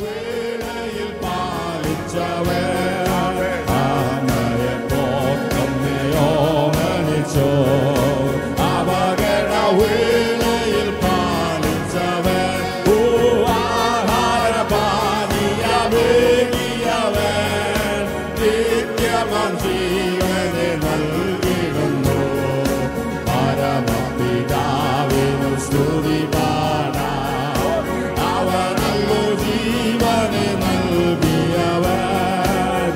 വേളയിൽ പാലിച്ചവൻ അമ്മയെപ്പോ നമ്മെയോ മണിച്ചോ അപകട വേളയിൽ പാലിച്ചവൻ ഓ ആഹാര പാനീയമേകിയവൻ നിത്യമം ജീവനെ നൽകിടുന്നു പരമപിതാവിനു സ്തുതി പാടാം അവനല്ലോ ജീവനെ നൽകിയവൻ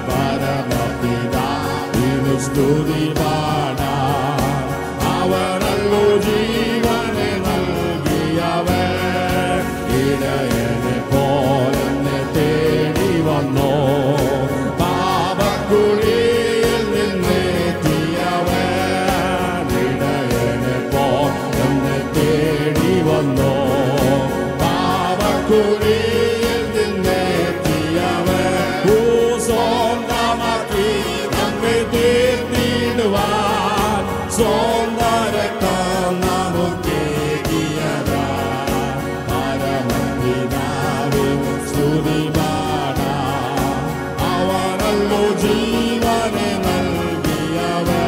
പരമപിതാവിനു സ്തുതി പാടാം അവനല്ലോ ജീവനെ നൽകിയവൻ ഇടയനെ പോലെന്നെ തേടി വന്നോ പാപക്കുഴിയിൽ നിന്നെത്തിയവൻ ഇടയനെ പോലെന്നെ തേടി വന്നോ പാപക്കുഴിയിൽ നിന്നെത്തിയവൻ ഓ സ്വന്തമാക്കി നമ്മെ തീർത്തിടുവാൻ സ്വന്തരക്തം നമുക്കേകിയതാ പരമപിതാവിന് സ്തുതി പാടാം അവനല്ലോ ജീവനെ നൽകിയവൻ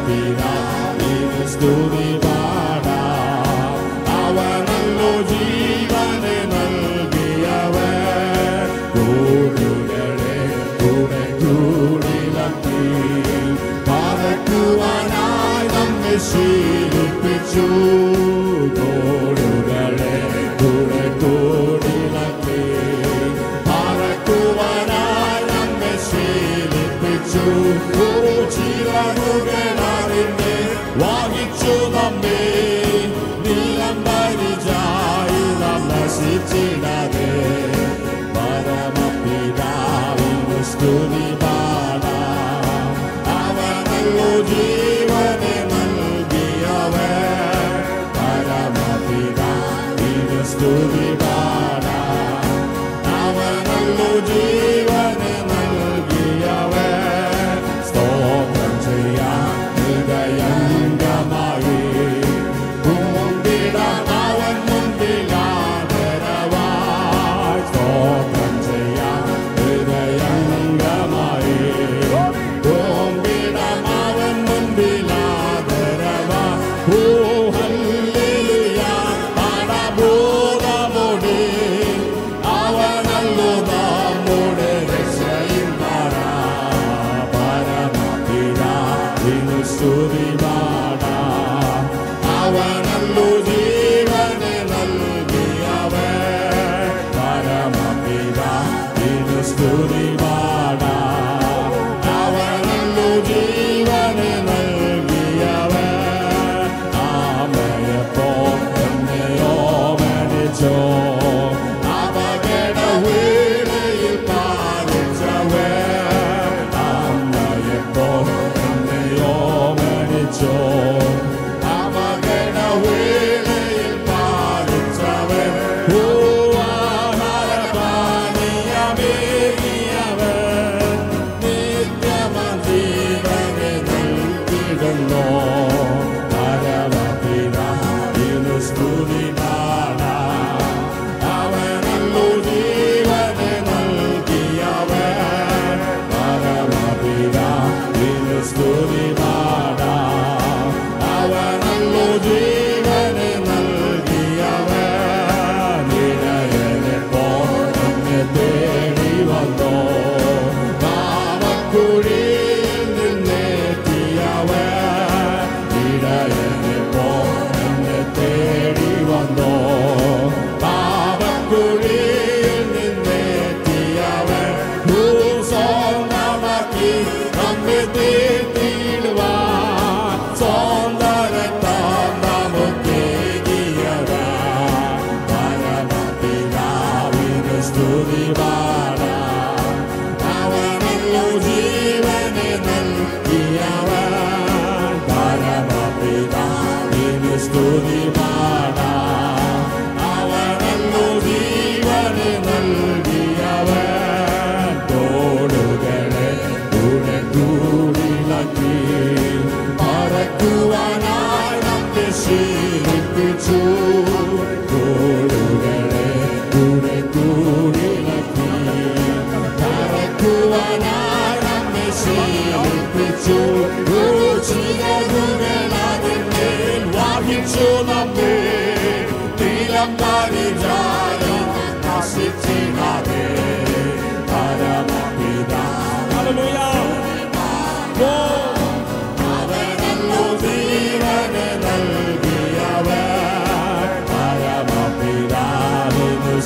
പരമപിതാവിന് സ്തുതി പാടാം അവനല്ലോ ജീവനെ നൽകിയവൻ കൂടുകളെ കൂടെ കൂടിലത്തി പറക്കുവാനായി നമ്മെ ശീലിപ്പിച്ചു കൂടുകളെ കൂടെ കൂടിലത്തി പറക്കുവാനായി നമ്മെ ശീലിപ്പിച്ചു ചിറകുകളറിഞ്ഞ് വാങ്ങിച്ചു നമ്മെ നീലം പരിചായി നാം നശിച്ചിടാതെ പരമപിതാവിന് സ്തുതി പാടാം അവനല്ലോ ജീവനെ നൽകിയവൻ പരമപിതാവിന് സ്തുതി പാടാം അവനല്ലോ ജീവനെ നൽകിയവൻ സ്തോത്രം ചെയ്യാൻ ഹൃദയംഗമായി മുമ്പിടാം അവൻ മുമ്പിലാദരവായി സ്തോത്രം ചെയ്യാൻ ഹൃദയംഗമായി മുമ്പിടാം അവൻ മുമ്പിലാദരവായി ഓ ഹല്ലേലൂയ പാടബോധമോടെ അവനല്ലോ നമ്മുടെ രക്ഷയും പരമപിതാവിനു സ്തുതി പാടാം അവനല്ലോ ജീവനെ നൽകിയവൻ പരമപിതാവിനു സ്തുതി പാടാം അവനല്ലോ ജീവനെ നൽകിയവൻ ആമയപ്പോ എന്നെയോ മണിച്ചോ അപകട വേളയിൽ പാലിച്ചവൻ അമ്മയെപ്പോ എന്നെയോ മണിച്ചോ അപകട വേളയിൽ പാലിച്ചവൻ ഓ ആഹാര പാനീയമേകിയവൻ നിത്യമം ജീവനെ നൽകിടുന്നു പരമപിതാവിനു സ്തുതി പാടാം അവനല്ലോ ജീവനെ നൽകിയവൻ പരമപിതാവിനു സ്തുതി പാടാം അവനല്ലോ ജീവനെ നൽകിയവൻ ഇടയനെ പോലെന്നെ തേടി വന്നോ പാപക്കുഴിയിൽ നിന്നെത്തിയവൻ ഇടയനെ പോലെന്നെ തേടി വന്നോ പാപക്കുഴിയിൽ നിന്നെത്തിയവൻ സ്വന്തമാക്കി നമ്മെ തീർത്തിടുവാൻ സ്വന്തരക്തം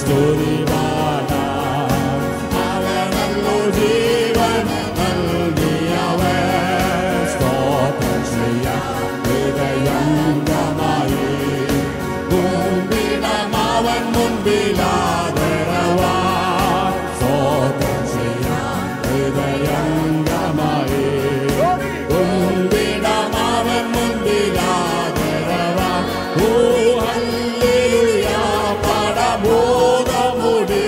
സ്തുതിവാന അവനല്ലോ ജീവൻ നൽകിയവൻ സ്തോത്രം ചെയ്യാൻ ഹൃദയംഗമായി മുൻപിടം അവൻ മുൻപിലാദരവാ സ്തോത്രം ചെയ്യാൻ ഹൃദയംഗമായി മുൻപിടം അവൻ മുൻപിലാദരവാ ഓ ഹല്ലേലൂയ പടബോധമുടി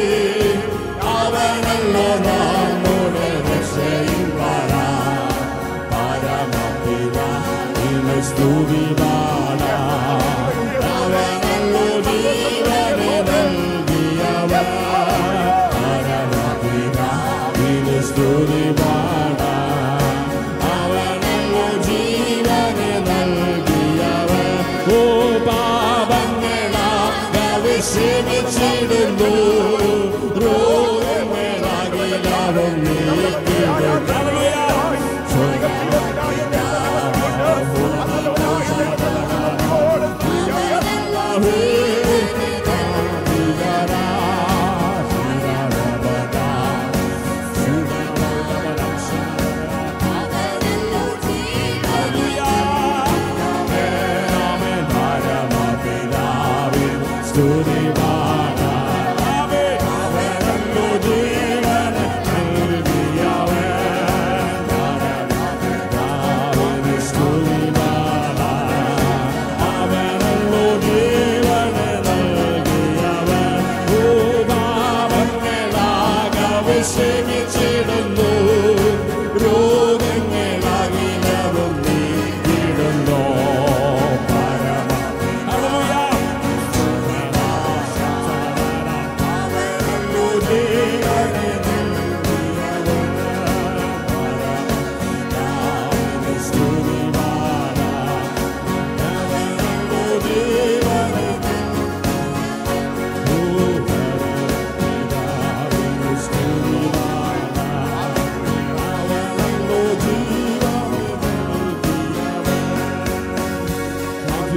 അവനല്ലോ നമ്മുടെ രക്ഷയിൽ വരാ പരമപിതാ നിന്നെ സ്തുതിവാന അവനല്ലോ ജീവനെ നൽകിയവൻ പരമപിതാ നിന്നെ സ്തുതിവാന അവനല്ലോ ജീവനെ നൽകിയവൻ ഓ പാപങ്ങളാകെ ക്ഷമിച്ചിടുന്നു രോഗങ്ങളാകിലാവും നീക്കിടുന്നു സ്തുതിവാന അവനല്ലോ ജീവൻ നൽകിയവൻ പരമപിതാവിന് സ്തുതിവാന അവനല്ലോ ജീവൻ നൽകിയവൻ ഓ പാപങ്ങളാകെ ക്ഷമിച്ചിടുന്നു രോഗങ്ങളാകിലവും നീക്കിടുന്നു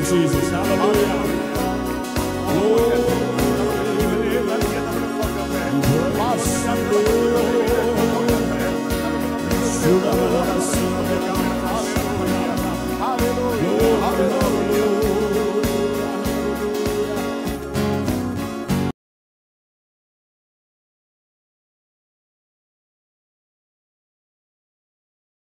Jesus, hallelujah.